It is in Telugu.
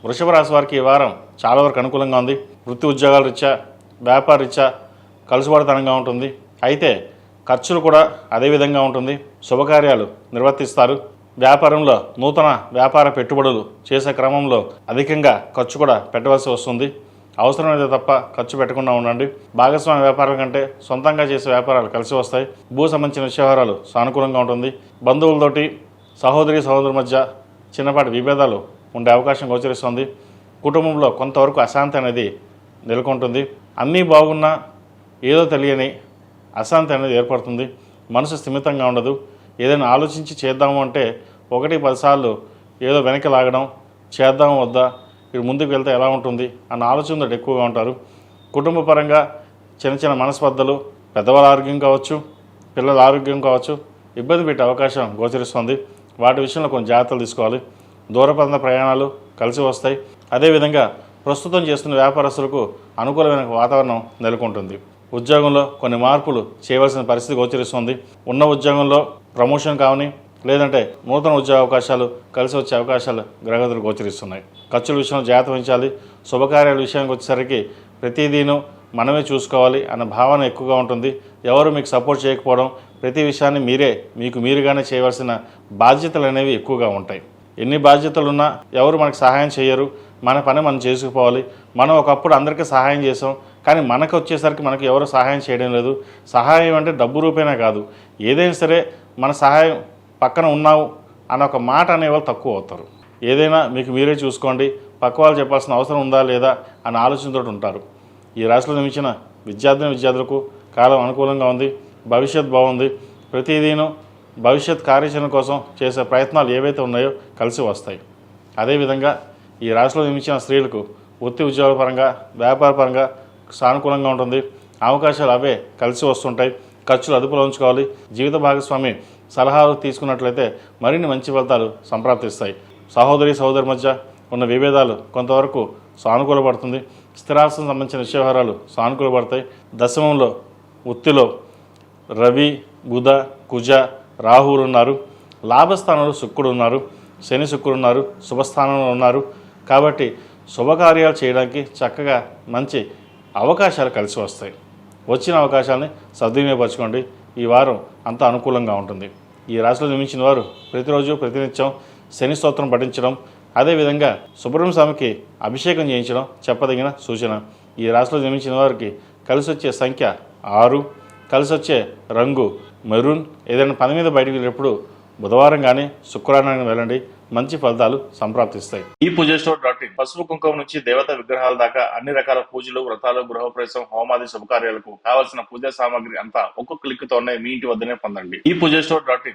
వృషభ రాశి వారికి ఈ వారం చాలా వరకు అనుకూలంగా ఉంది. వృత్తి ఉద్యోగాల రీత్యా, వ్యాపార రీత్యా కలుసుబాటుతనంగా ఉంటుంది. అయితే ఖర్చులు కూడా అదే విధంగా ఉంటుంది. శుభకార్యాలు నిర్వర్తిస్తారు. వ్యాపారంలో నూతన వ్యాపార పెట్టుబడులు చేసే క్రమంలో అధికంగా ఖర్చు కూడా పెట్టవలసి వస్తుంది. అవసరమైతే తప్ప ఖర్చు పెట్టకుండా ఉండండి. భాగస్వామ్య వ్యాపారాల కంటే సొంతంగా చేసే వ్యాపారాలు కలిసి వస్తాయి. భూ సంబంధించిన వ్యవహారాలు సానుకూలంగా ఉంటుంది. బంధువులతోటి, సహోదరుల మధ్య చిన్నపాటి విభేదాలు ఉండే అవకాశం గోచరిస్తుంది. కుటుంబంలో కొంతవరకు అశాంతి అనేది నెలకొంటుంది. అన్నీ బాగున్నా ఏదో తెలియని అశాంతి అనేది ఏర్పడుతుంది. మనసు స్థిమితంగా ఉండదు. ఏదైనా ఆలోచించి చేద్దాము అంటే 1-10 సార్లు ఏదో వెనక్కి లాగడం, చేద్దాము వద్దా, ఇది ముందుకు వెళ్తే ఎలా ఉంటుంది అన్న ఆలోచనతో ఎక్కువగా ఉంటారు. కుటుంబ పరంగా చిన్న చిన్న మనస్పర్ధలు, పెద్దవాళ్ళ ఆరోగ్యం కావచ్చు, పిల్లల ఆరోగ్యం కావచ్చు, ఇబ్బంది పెట్టే అవకాశం గోచరిస్తుంది. వాటి విషయంలో కొంచెం జాగ్రత్తలు తీసుకోవాలి. దూరప్రాంత ప్రయాణాలు కలిసి వస్తాయి. అదేవిధంగా ప్రస్తుతం చేస్తున్న వ్యాపారస్తులకు అనుకూలమైన వాతావరణం నెలకొంటుంది. ఉద్యోగంలో కొన్ని మార్పులు చేయవలసిన పరిస్థితి గోచరిస్తుంది. ఉన్న ఉద్యోగంలో ప్రమోషన్ కావని, లేదంటే నూతన ఉద్యోగ అవకాశాలు కలిసి వచ్చే అవకాశాలు గ్రహగతులు గోచరిస్తున్నాయి. ఖర్చుల విషయంలో జాగ్రత్త వహించాలి. శుభకార్యాల విషయానికి వచ్చేసరికి ప్రతిదీను మనమే చూసుకోవాలి అన్న భావన ఎక్కువగా ఉంటుంది. ఎవరు మీకు సపోర్ట్ చేయకపోవడం, ప్రతి విషయాన్ని మీరుగానే చేయవలసిన బాధ్యతలు అనేవి ఎక్కువగా ఉంటాయి. ఎన్ని బాధ్యతలున్నా ఎవరు మనకు సహాయం చేయరు. మన పని మనం చేసుకుపోవాలి. మనం ఒకప్పుడు అందరికీ సహాయం చేసాం, కానీ మనకు వచ్చేసరికి మనకు ఎవరు సహాయం చేయడం లేదు. సహాయం అంటే డబ్బు రూపేనా కాదు, ఏదైనా సరే మన సహాయం పక్కన ఉన్నావు అన్న ఒక మాట అనేవాళ్ళు తక్కువ అవుతారు. ఏదైనా మీకు మీరే చూసుకోండి, పక్క వాళ్ళు చెప్పాల్సిన అవసరం ఉందా లేదా అన్న ఆలోచనతో ఉంటారు. ఈ రాశిలో జన్మించిన విద్యార్థులకు కాలం అనుకూలంగా ఉంది. భవిష్యత్ బాగుంది. ప్రతిదీను భవిష్యత్ కార్యాచరణ కోసం చేసే ప్రయత్నాలు ఏవైతే ఉన్నాయో కలిసి వస్తాయి. అదేవిధంగా ఈ రాశిలో జన్మించిన స్త్రీలకు వృత్తి ఉద్యోగాల పరంగా, వ్యాపార పరంగా సానుకూలంగా ఉంటుంది. అవకాశాలు అవే కలిసి వస్తుంటాయి. ఖర్చులు అదుపులో ఉంచుకోవాలి. జీవిత భాగస్వామి సలహాలు తీసుకున్నట్లయితే మరిన్ని మంచి ఫలితాలు సంప్రాప్తిస్తాయి. సహోదరి మధ్య ఉన్న విభేదాలు కొంతవరకు సానుకూలపడుతుంది. స్థిరాస్తికి సంబంధించిన వ్యవహారాలు సానుకూలపడతాయి. దశమంలో వృత్తిలో రవి, బుధ, కుజ, రాహువులు ఉన్నారు. లాభస్థానంలో శుక్రుడు ఉన్నారు. శని శుక్రుడు ఉన్నారు. శుభస్థానంలో ఉన్నారు. కాబట్టి శుభకార్యాలు చేయడానికి చక్కగా మంచి అవకాశాలు కలిసి వస్తాయి. వచ్చిన అవకాశాలని సద్వినియోగపరచుకోండి. ఈ వారం అంతా అనుకూలంగా ఉంటుంది. ఈ రాశిలో జన్మించిన వారు ప్రతిరోజు ప్రతినిత్యం శని స్తోత్రం పఠించడం, అదేవిధంగా సుబ్రహ్మణ్య స్వామికి అభిషేకం చేయించడం చెప్పదగిన సూచన. ఈ రాశిలో జన్మించిన వారికి కలిసి వచ్చే సంఖ్య 6, కలిసి వచ్చే రంగు మెరూన్. ఏదైనా పని మీద బయటకు వెళ్ళేటప్పుడు బుధవారం కానీ శుక్రవారం కానీ వెళ్ళండి. మంచి ఫలితాలు సంప్రాప్తిస్తాయి. ఈ పూజస్టోర్.in పసుపు కుంకుమ నుంచి దేవత విగ్రహాల దాకా అన్ని రకాల పూజలు, వ్రతాలు, గృహప్రవేశం, హోమాది శుభకార్యాలకు కావలసిన పూజా సామాగ్రి అంతా ఒక్కొక్క క్లిక్ తోనే మీ ఇంటి వద్దనే పొందండి. ఈ పూజస్టోర్.in